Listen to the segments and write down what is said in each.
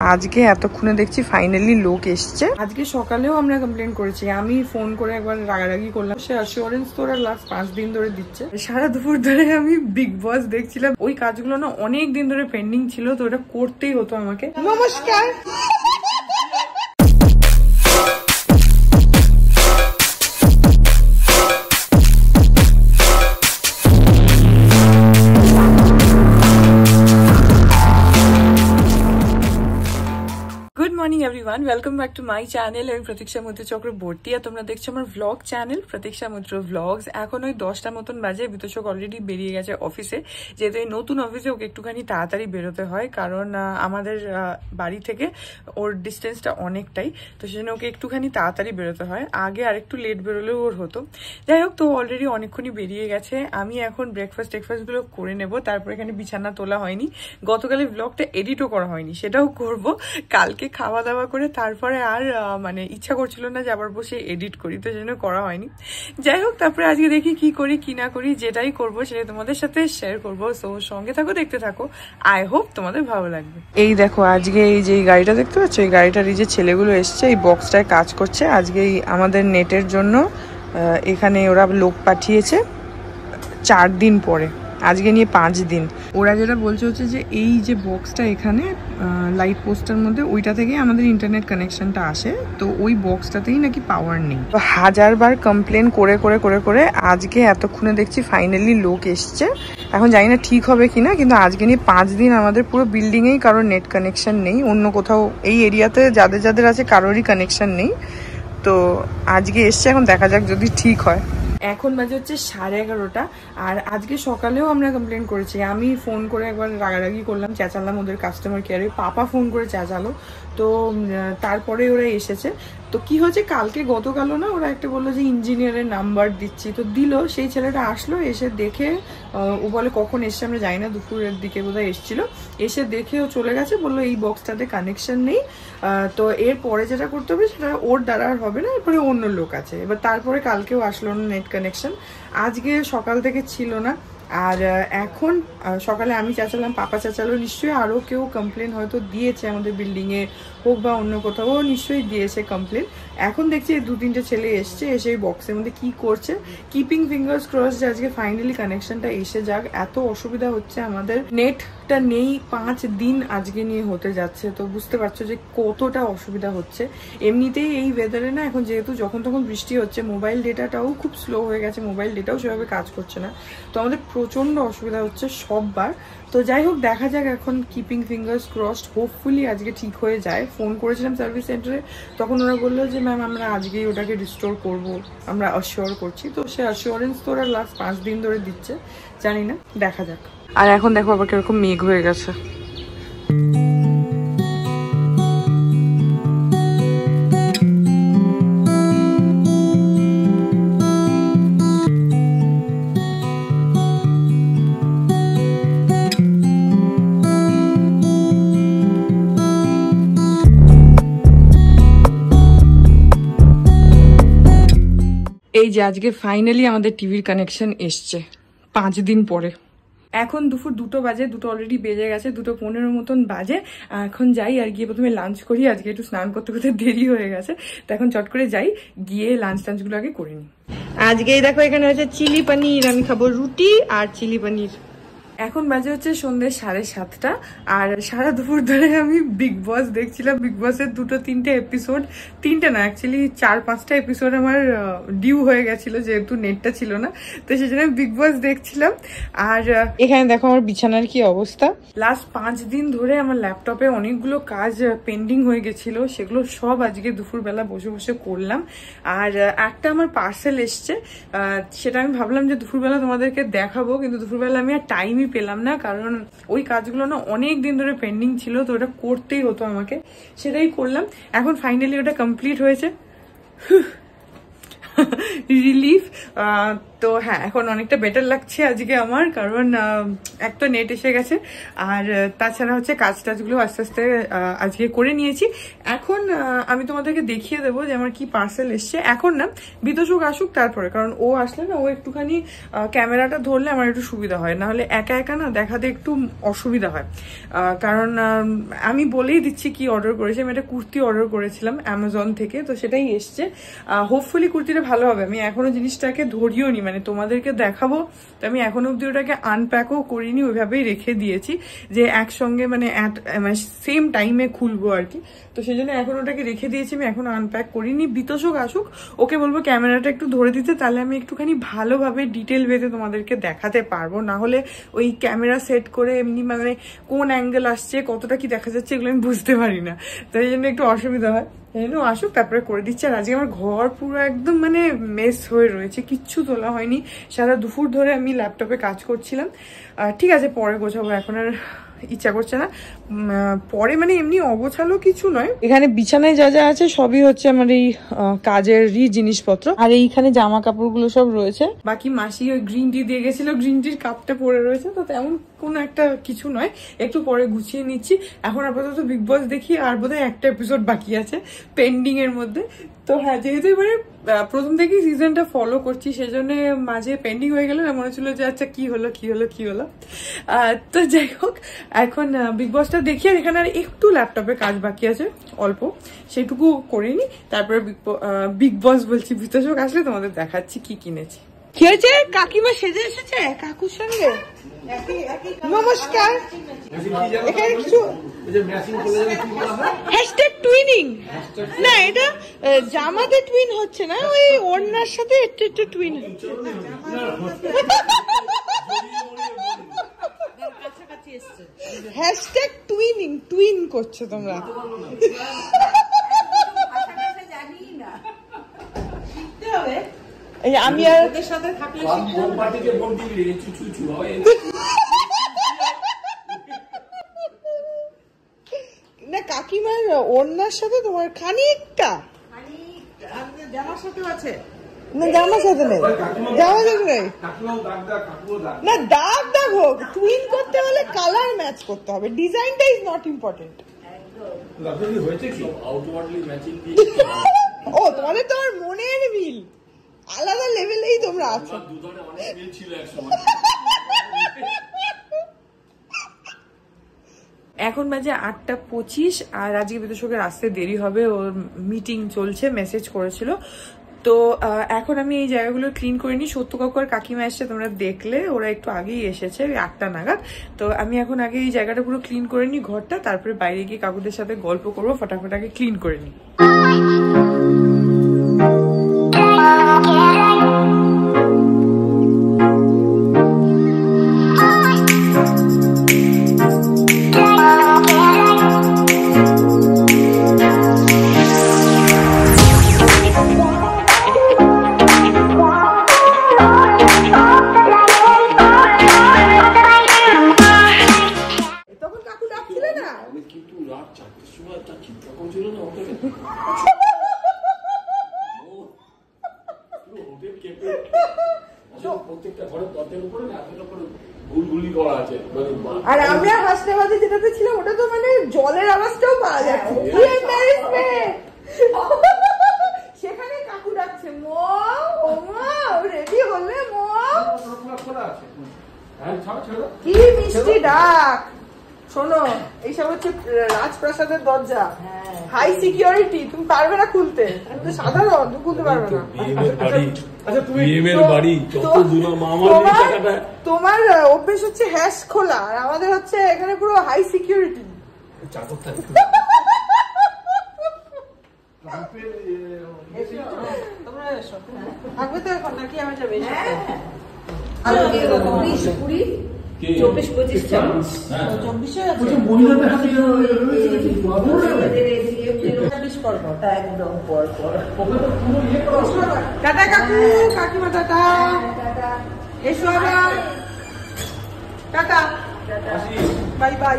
আজকে এতক্ষণে দেখছি ফাইনালি লোক এসছে। আজকে সকালেও আমরা কমপ্লেন করেছি, আমি ফোন করে একবার রাগারাগি করলাম, সে অ্যাসিওরেন্স তো ওরা লাস্ট 5 দিন ধরে দিচ্ছে। সারা দুপুর ধরে আমি বিগ বস দেখছিলাম, ওই কাজগুলো না অনেক দিন ধরে পেন্ডিং ছিল, তো ওটা করতেই হতো আমাকে। নমস্কার। Everyone, welcome back to my channel. আমি প্রতীক্ষা মৈত্র চক্রবর্তী, আর তোমরা দেখছো আমার ভ্লগ চ্যানেল প্রতীক্ষা মৈত্র ভ্লগস। এখন ওই 10টা মতন বাজে, বিতোষক অলরেডি বেরিয়ে গেছে অফিসে। যেহেতু এই নতুন অফিসে ওকে একটুখানি তাড়াতাড়ি বেরোতে হয়, কারণ আমাদের বাড়ি থেকে ওর ডিস্টেন্সটা অনেকটাই, তো সেজন্য ওকে একটুখানি তাড়াতাড়ি বেরোতে হয়। আগে আর একটু লেট বেরোলেও ওর হতো। যাই হোক, তো অলরেডি অনেকক্ষণই বেরিয়ে গেছে। আমি এখন টেকফাস্টগুলো করে নেব। তারপর এখানে বিছানা তোলা হয়নি, গতকালের ভ্লগটা এডিটও করা হয়নি, সেটাও করব কালকে। খাওয়া দাওয়া করে তারপরে আর মানে ইচ্ছা করছিল না যে আবার বসে এডিট করি, তো সেজন্য করা হয়নি। যাই হোক, তারপরে আজকে দেখি কি করি কি না করি, যেটাই করবো সেটা তোমাদের সাথে শেয়ার করবো। সো সঙ্গে থাকো, দেখতে থাকো, আই হোপ তোমাদের ভালো লাগবে। এই দেখো, আজকে এই যে গাড়িটা দেখতে পাচ্ছ, এই গাড়িটার এই যে ছেলেগুলো এসছে, এই বক্সটায় কাজ করছে। আজকে আমাদের নেটের জন্য এখানে ওরা লোক পাঠিয়েছে 4 দিন পরে, আজকে নিয়ে 5 দিন। ওরা যেটা বলছে হচ্ছে যে এই যে বক্সটা এখানে লাইট পোস্টের মধ্যে, ওইটা থেকে আমাদের ইন্টারনেট কানেকশনটা আসে, তো ওই বক্সটাতেই নাকি পাওয়ার নেই। তো 1000বার কমপ্লেন করে করে করে করে আজকে এতক্ষণে দেখছি ফাইনালি লোক এসছে। এখন জানি না ঠিক হবে কিনা, কিন্তু আজকে নিয়ে 5 দিন আমাদের পুরো বিল্ডিংয়েই কারোর নেট কানেকশন নেই। অন্য কোথাও এই এরিয়াতে যাদের যাদের আছে কারোরই কানেকশন নেই। তো আজকে এসছে, এখন দেখা যাক যদি ঠিক হয়। এখন বাজে হচ্ছে 11:30, আর আজকে সকালেও আমরা কমপ্লেন করেছি। আমি ফোন করে একবার রাগারাগি করলাম, চেঁচালাম ওদের কাস্টমার কেয়ারে, পাপা ফোন করে চেঁচালো, তো তারপরে ওরা এসেছে। তো কি হচ্ছে, গতকালও না ওরা একটা বললো যে ইঞ্জিনিয়ারের নাম্বার দিচ্ছি, তো দিল। সেই ছেলেটা আসলো, এসে দেখে ও বলে কখন এসছে আমরা জানি না, দুপুরের দিকে বোধহয় এসছিল। এসে দেখে ও চলে গেছে, বললো এই বক্সটাতে কানেকশন নেই। তো এর পরে যেটা করতে হবে সেটা ওর দ্বারা আর হবে না, এরপরে অন্য লোক আছে। এবার তারপরে কালকেও আসলো না নেট কানেকশন, আজকে সকাল থেকে ছিল না। আর এখন সকালে আমি চেঁচালাম, পাপা চেঁচালো, নিশ্চয়ই আরও কেউ কমপ্লেন হয়তো দিয়েছে আমাদের বিল্ডিংয়ে হোক বা অন্য কোথাও, নিশ্চয়ই দিয়েছে কমপ্লেন। এখন দেখছি 2-3টে ছেলে এসছে, এসে এই বক্সের মধ্যে কি করছে। কিপিং ফিঙ্গার্স ক্রস যে আজকে ফাইনালি কানেকশনটা এসে যাক। এত অসুবিধা হচ্ছে আমাদের, নেটটা নেই 5 দিন আজকে নিয়ে হতে যাচ্ছে, তো বুঝতে পারছো যে কতটা অসুবিধা হচ্ছে। এমনিতেই এই ওয়েদারে না, এখন যেহেতু যখন তখন বৃষ্টি হচ্ছে, মোবাইল ডেটাটাও খুব স্লো হয়ে গেছে, মোবাইল ডেটাও সেভাবে কাজ করছে না, তো আমাদের প্রচন্ড অসুবিধা হচ্ছে সববার। তো যাই হোক, দেখা যাক এখন, কিপিং ফিঙ্গার্স ক্রসড, হোপফুলি আজকে ঠিক হয়ে যায়। ফোন করেছিলাম সার্ভিস সেন্টারে, তখন ওরা বললো যে ম্যাম আমরা আজকেই ওটাকে রিস্টোর করব, আমরা অ্যাসিওর করছি। তো সে অ্যাসিওরেন্স তো ওরা লাস্ট 5 দিন ধরে দিচ্ছে, জানি না, দেখা যাক। আর এখন দেখো আবার কিরকম মেঘ হয়ে গেছে। এই যে আজকে ফাইনালি আমাদের টিভির কানেকশন এসছে 5 দিন পরে। এখন দুপুর 2টো বাজে, 2টো অলরেডি বেজে গেছে, 2:15 মতন বাজে। এখন যাই আর গিয়ে প্রথমে লাঞ্চ করি, আজকে একটু স্নান করতে করতে দেরি হয়ে গেছে, তো এখন চট করে যাই, গিয়ে টাঞ্চগুলো আগে করে নিই। আজকেই দেখো এখানে হচ্ছে চিলি পনির, আমি খাবো রুটি আর চিলি পনির। এখন বাজে হচ্ছে সন্ধ্যে 7:30, আর সারা দুপুর ধরে আমি বিগ বস দেখছিলাম। বিগ বসের 2-3টে এপিসোড, 3টে না অ্যাকচুয়ালি 4-5টা এপিসোড আমার ডিউ হয়ে গেছিল, যেহেতু নেটটা ছিল না, তো সেই জন্য বিগ বস দেখছিলাম। আর এখানে দেখো আমার বিছানার কি অবস্থা। লাস্ট 5 দিন ধরে আমার ল্যাপটপে অনেকগুলো কাজ পেন্ডিং হয়ে গেছিল, সেগুলো সব আজকে দুপুরবেলা বসে বসে করলাম। আর একটা আমার পার্সেল এসছে, সেটা আমি ভাবলাম যে দুপুরবেলা তোমাদেরকে দেখাবো, কিন্তু দুপুরবেলা আমি আর টাইমই পেলাম না, কারণ ওই কাজগুলো না অনেক দিন ধরে পেন্ডিং ছিল, তো ওটা করতেই হতো আমাকে, সেটাই করলাম। এখন ফাইনালি ওটা কমপ্লিট হয়েছে, রিলিফ। তো হ্যাঁ, এখন অনেকটা বেটার লাগছে আজকে আমার, কারণ এক তো নেট এসে গেছে, আর তাছাড়া হচ্ছে কাজ টাজগুলো আস্তে আস্তে আজকে করে নিয়েছি। এখন আমি তোমাদেরকে দেখিয়ে দেবো যে আমার কি পার্সেল এসছে। এখন না, বিতোষক আসুক তারপরে, কারণ ও আসলে না, ও একটুখানি ক্যামেরাটা ধরলে আমার একটু সুবিধা হয়, নাহলে একা একা না দেখাতে একটু অসুবিধা হয়। কারণ আমি বলেই দিচ্ছি কি অর্ডার করেছি। আমি একটা কুর্তি অর্ডার করেছিলাম অ্যামাজন থেকে, তো সেটাই এসছে। হোপফুলি কুর্তিটা ভালো হবে। আমি এখনো জিনিসটাকে ধরিও নি, মানে তোমাদেরকে দেখাবো, তো আমি এখনো অব্দি ওটাকে আনপ্যাকও করিনি, ওইভাবেই রেখে দিয়েছি যে একসঙ্গে মানে সেম টাইমে খুলবো আর কি। তো সেই জন্য এখন ওটাকে রেখে দিয়েছি, আমি এখনো আনপ্যাক করিনি। বিতোষক আসুক, ওকে বলবো ক্যামেরাটা একটু ধরে দিতে, তাহলে আমি একটুখানি ভালোভাবে ডিটেল ভেবে তোমাদেরকে দেখাতে পারবো। না হলে ওই ক্যামেরা সেট করে এমনি মানে কোন অ্যাঙ্গেল আসছে, কতটা কি দেখা যাচ্ছে, এগুলো আমি বুঝতে পারি না, তো এই জন্য একটু অসুবিধা হয়। আসুক তারপরে করে দিচ্ছে। আর আজকে আমার ঘর পুরো একদম মানে মেস হয়ে রয়েছে, কিচ্ছু তোলা হয়নি। সারা দুপুর ধরে আমি ল্যাপটপে কাজ করছিলাম। ঠিক আছে, পরে গোছাবো, এখন আর ইচ্ছা করছে না। পরে মানে এমনি অগোছালো কিছু নয়। এখানে বিছানায় যা যা আছে সবই হচ্ছে আমার এই কাজেরই জিনিসপত্র, আর এইখানে জামা কাপড়গুলো সব রয়েছে। বাকি মাসি ওই গ্রিন টি দিয়ে গেছিল, গ্রিন টির কাপটা পড়ে রয়েছে, তো তেমন কোনো একটা কিছু নয়, একটু পরে গুছিয়ে নিচ্ছি। এখন আপাতত বিগ বস দেখি, আর বোধহয় একটা এপিসোড বাকি আছে পেন্ডিং এর মধ্যে। তো হ্যাঁ, যেহেতু এবারে প্রথম থেকেই সিজনটা ফলো করছি, সেজন্য মাঝে পেন্ডিং হয়ে গেল, মনে হচ্ছিল যে আচ্ছা কি হলো। তো যাই হোক, এখন বিগ বসটা দেখি। আর এখানে আর একটু ল্যাপটপে কাজ বাকি আছে অল্প, সেটুকু করে নি। তারপরে বিগ বস বলছি, বিতোষক আসলে তোমাদের দেখাচ্ছি কি কিনেছি। কি হয়েছে? কাকিমা সেজে এসেছে কাকুর সঙ্গে। নমস্কার। এখানে কিছু হ্যাশট্যাগ টুইনিং না, এটা জামাতে টুইন হচ্ছে না, ওই ওড়নার সাথে একটু একটু টুইন। হ্যাশট্যাগ টুইনিং, টুইন করছো তোমরা। আমি আর ওদের সাথে থাকলে না, কাকিমার ওড়নার সাথে তোমার খানিকটা জামার সাথে আছে না, জামার সাথে নেই, জামার সাথে নেই না। দাগ দাগ হোক, টুইন করতে হলে কালার ম্যাচ করতে হবে, ডিজাইনটা ইজ নট ইম্পর্টেন্ট। ও, তোমাদের তো আমার মনের মিল আলাদা লেভেলেই তোমরা আছো। এখন বাজে 8:25, আর আজকে বিতোষকের আসতে দেরি হবে, ওর মিটিং চলছে, মেসেজ করেছিল। তো এখন আমি এই জায়গাগুলো ক্লিন করে নিই। সত্য কাকু আর কাকিমা এসছে, তোমরা দেখলে, ওরা একটু আগেই এসেছে, 8টা নাগাদ। তো আমি এখন আগে এই জায়গাটা পুরো ক্লিন করে নিই ঘরটা, তারপরে বাইরে গিয়ে কাকুদের সাথে গল্প করবো, ফটাফট আগে ক্লিন করে নিই। আর আমরা হাসতে হাসতে যেটাতে ছিলাম, ওটা তো মানে জলের আওয়াজটাও পাওয়া যাচ্ছে। সেখানে কাকু ডাকছে, রেডি হলে কি মিষ্টি ডাক। শোনো, এইসব হচ্ছে রাজপ্রাসাদের দরজা, হাই সিকিউরিটি, তুমি পারবে না খুলতে, তুমি তো সাধারণ, তুমি খুলতে পারবে না। তোমার অভ্যেস হচ্ছে হ্যাশ খোলা, আর আমাদের হচ্ছে এখানে পুরো হাই সিকিউরিটি। থাকবে তো এখন নাকি? আমি যাবে 24-25 চামচ, 24 একদম পর পর। টাটা কাকু, কাকিমা টাটা, এসো আবার, টাটা, বাই বাই।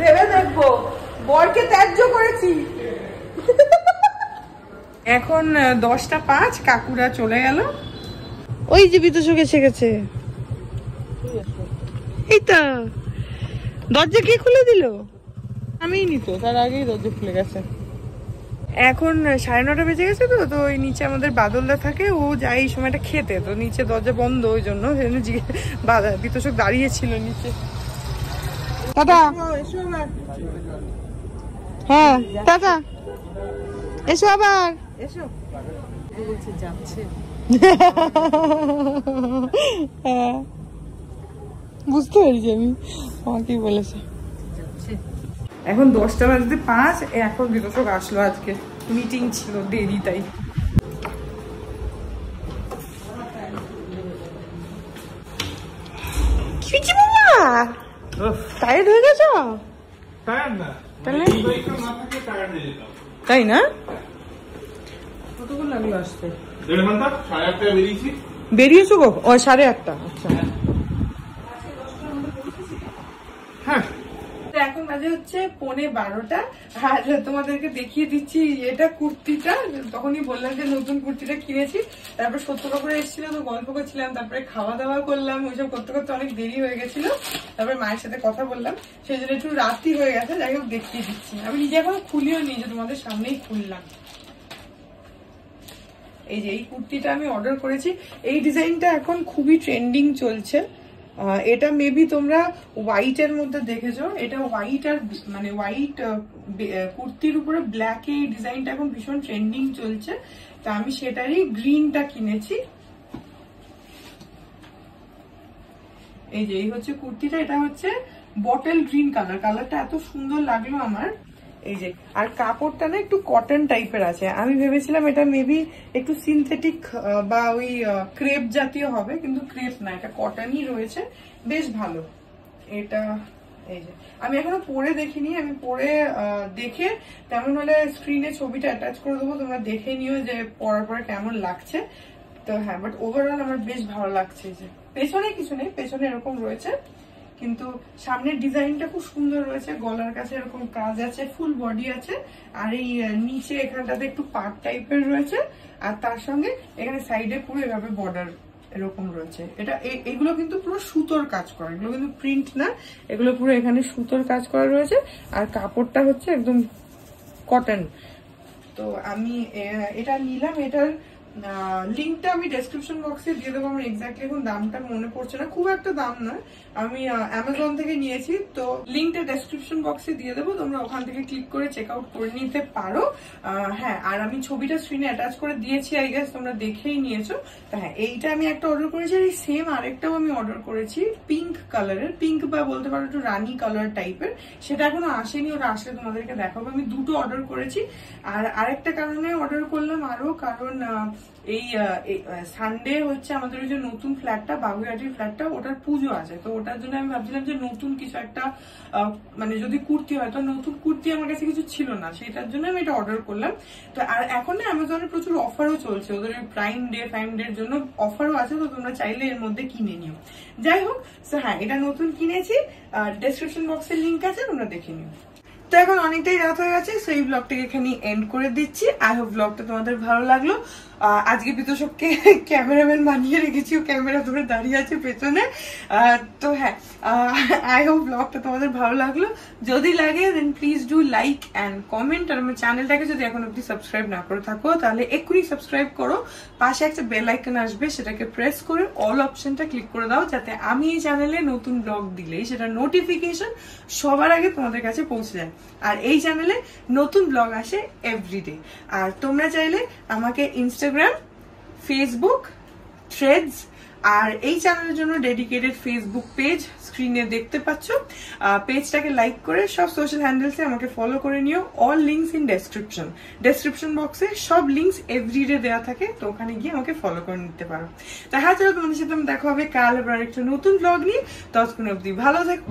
দেবে দেখবো, বরকে ত্যায্য করেছি। এখন 10:05, কাকুরা চলে গেল। ওই যে বিতোষক এসে গেছে, এই তো দরজা কে খুলে দিল? আমিই নি তো, তার আগেই দরজা খুলে গেছে। এখন 9:30 বেজে গেছে তো, তো ওই নিচে আমাদের বাদলদা থাকে, ও যায় এই সময়টা খেতে, তো নিচে দরজা বন্ধ, ওই জন্য বিতোষক দাঁড়িয়েছিল নিচে। টাটা। হ্যাঁ টাটা, এসো আবার এসো। যাচ্ছে হ্যাঁ বুঝতে পেরেছি আমি, আমাকেই বলেছে। এখন 10:05, এখন বিতোষক আসলো, আজকে মিটিং ছিল দেরি তাই। কি বাবা টায়ার্ড হয়ে গেছ? তাই না? কতক্ষণ লাগলো আসতে? বেরিয়েছো গো? ও 8:30। আচ্ছা হ্যাঁ, এখন বাজে হচ্ছে 11:15। আর তোমাদেরকে দেখিয়ে দিচ্ছি এটা কুর্তিটা, তখনই বললাম যে নতুন কুর্তিটা কিনেছি। তারপর সত্য কাপড়ে এসেছিল, তো গল্প করছিলাম, তারপরে খাওয়া দাওয়া করলাম, ওইসব করতে করতে অনেক দেরি হয়ে গেছিল। তারপরে মায়ের সাথে কথা বললাম, সেই জন্য একটু রাত্রি হয়ে গেছে। যাই হোক দেখিয়ে দিচ্ছি, আমি নিজে এখনো খুলিও নি, যে তোমাদের সামনেই খুললাম। এই যে এই কুর্তিটা আমি অর্ডার করেছি, এই ডিজাইনটা এখন খুবই ট্রেন্ডিং চলছে। এটা মেবি তোমরা হোয়াইট এর মধ্যে দেখেছো, এটা হোয়াইট আর মানে হোয়াইট কুর্তির উপরে ব্ল্যাক, এই ডিজাইনটা এখন ভীষণ ট্রেন্ডিং চলছে। তা আমি সেটারই গ্রিনটা কিনেছি। এই যে এই হচ্ছে কুর্তিটা, এটা হচ্ছে বটল গ্রিন কালার, কালারটা এত সুন্দর লাগলো আমার। এই যে আর কাপড়টা না একটু কটন টাইপের আছে, আমি ভেবেছিলাম এটা মেবি একটু সিনথেটিক বা ওই ক্রেপ জাতীয় হবে, কিন্তু ক্রেপ না, এটা কটনই রয়েছে, বেশ ভালো এটা। এই যে আমি এখনো পরে দেখিনি, আমি পরে দেখে তেমন হলে স্ক্রিনে ছবিটা অ্যাটাচ করে দেবো, তোমরা দেখে নিও যে পরার পরে কেমন লাগছে। তো হ্যাঁ, বাট ওভারঅল আমার বেশ ভালো লাগছে। যে পেছনে কিছু নেই, পেছনে এরকম রয়েছে, কিন্তু সামনের ডিজাইনটা খুব সুন্দর রয়েছে, গলার কাছে এরকম কাজ আছে, ফুল বডি আছে, আর এই নিচে এখানটাতে একটু পাট টাইপের রয়েছে, আর তার সঙ্গে এখানে সাইডে পুরো এভাবে বর্ডার এরকম রয়েছে। এটা এগুলো কিন্তু পুরো সুতোর কাজ করা, এগুলো কিন্তু প্রিন্ট না, এগুলো পুরো এখানে সুতোর কাজ করা রয়েছে, আর কাপড়টা হচ্ছে একদম কটন। তো আমি এটা নিলাম, এটার লিঙ্কটা আমি ডেসক্রিপশন বক্সে দিয়ে দেবো। আমার এক্স্যাক্টলি এখন দামটা মনে পড়ছে না, খুব একটা দাম নয়, আমি অ্যামাজন থেকে নিয়েছি, তো লিঙ্কটা ডেসক্রিপশন বক্সে দিয়ে দেবো, তোমরা ওখান থেকে ক্লিক করে চেক আউট করে নিতে পারো। হ্যাঁ, আর আমি ছবিটা স্ক্রিনে অ্যাটাচ করে দিয়েছি, আই গেস তোমরা দেখেই নিয়েছো। তো হ্যাঁ, এইটা আমি একটা অর্ডার করেছি, আর এই সেম আরেকটাও আমি অর্ডার করেছি পিঙ্ক কালারের, পিঙ্ক বা বলতে পারো একটু রানি কালার টাইপের, সেটা এখনো আসেনি, ওটা আসলে তোমাদেরকে দেখাবো। আমি দুটো অর্ডার করেছি, আর আরেকটা কারণে অর্ডার করলাম আরো, কারণ এই সানডে হচ্ছে আমাদের ওই যে নতুন ফ্ল্যাটটা, বাগুইহাটির ফ্ল্যাটটা, ওটার পুজো আছে, তো ওটার জন্য আমি ভাবছিলাম যে নতুন কিছু একটা মানে যদি কুর্তি হয়, তো নতুন কুর্তি আমার কাছে কিছু ছিল না, সেটার জন্য আমি এটা অর্ডার করলাম। তো আর এখন না অ্যামাজনে প্রচুর অফারও চলছে, ওদের প্রাইম ডের জন্য অফারও আছে, তো তোমরা চাইলে এর মধ্যে কিনে নিও। যাই হোক, হ্যাঁ এটা নতুন কিনেছি, ডেসক্রিপশন বক্সের লিঙ্ক আছে, তোমরা দেখে নিও। তো এখন অনেকটাই রাত হয়ে গেছে, সো এই ব্লগটাকে এখানে এন্ড করে দিচ্ছি। আই হোপ ব্লগটা তোমাদের ভালো লাগলো। আজকে বিতোষককে ক্যামেরাম্যান বানিয়ে রেখেছি, ও ক্যামেরা ধরে দাঁড়িয়ে আছে পেছনে। তো হ্যাঁ, আই হোপ ব্লগটা তোমাদের ভালো লাগলো। যদি লাগে দেন please do like and comment, আর আমার চ্যানেলটাকে যদি এখন অব্দি সাবস্ক্রাইব না করে থাকো, তাহলে এক্ষুনি সাবস্ক্রাইব করো। পাশে একটা বেল আইকন আসবে, সেটাকে প্রেস করে অল অপশনটা ক্লিক করে দাও, যাতে আমি এই চ্যানেলে নতুন ব্লগ দিলেই সেটা নোটিফিকেশন সবার আগে তোমাদের কাছে পৌঁছে যায়। আর এই চ্যানেলে নতুন ব্লগ আসে এভরিডে। আর তোমরা চাইলে আমাকে ইনস্টাগ্রাম, ফেসবুক, থ্রেডস, আর এই চ্যানেলের জন্য ডেডিকেটেড ফেসবুক পেজ স্ক্রিনে দেখতে পাচ্ছ, পেজটাকে লাইক করে সব সোশ্যাল হ্যান্ডেলসে আমাকে ফলো করে নিও। অল লিঙ্কস ইন ডেসক্রিপশন বক্সে সব লিঙ্কস এভরিডে দেওয়া থাকে, তো ওখানে গিয়ে আমাকে ফলো করে নিতে পারো। তা হ্যাঁ, চলো তোমাদের সাথে দেখা হবে কাল আবার একটা নতুন ব্লগ নিয়ে। ততক্ষণ অবধি ভালো থাকো।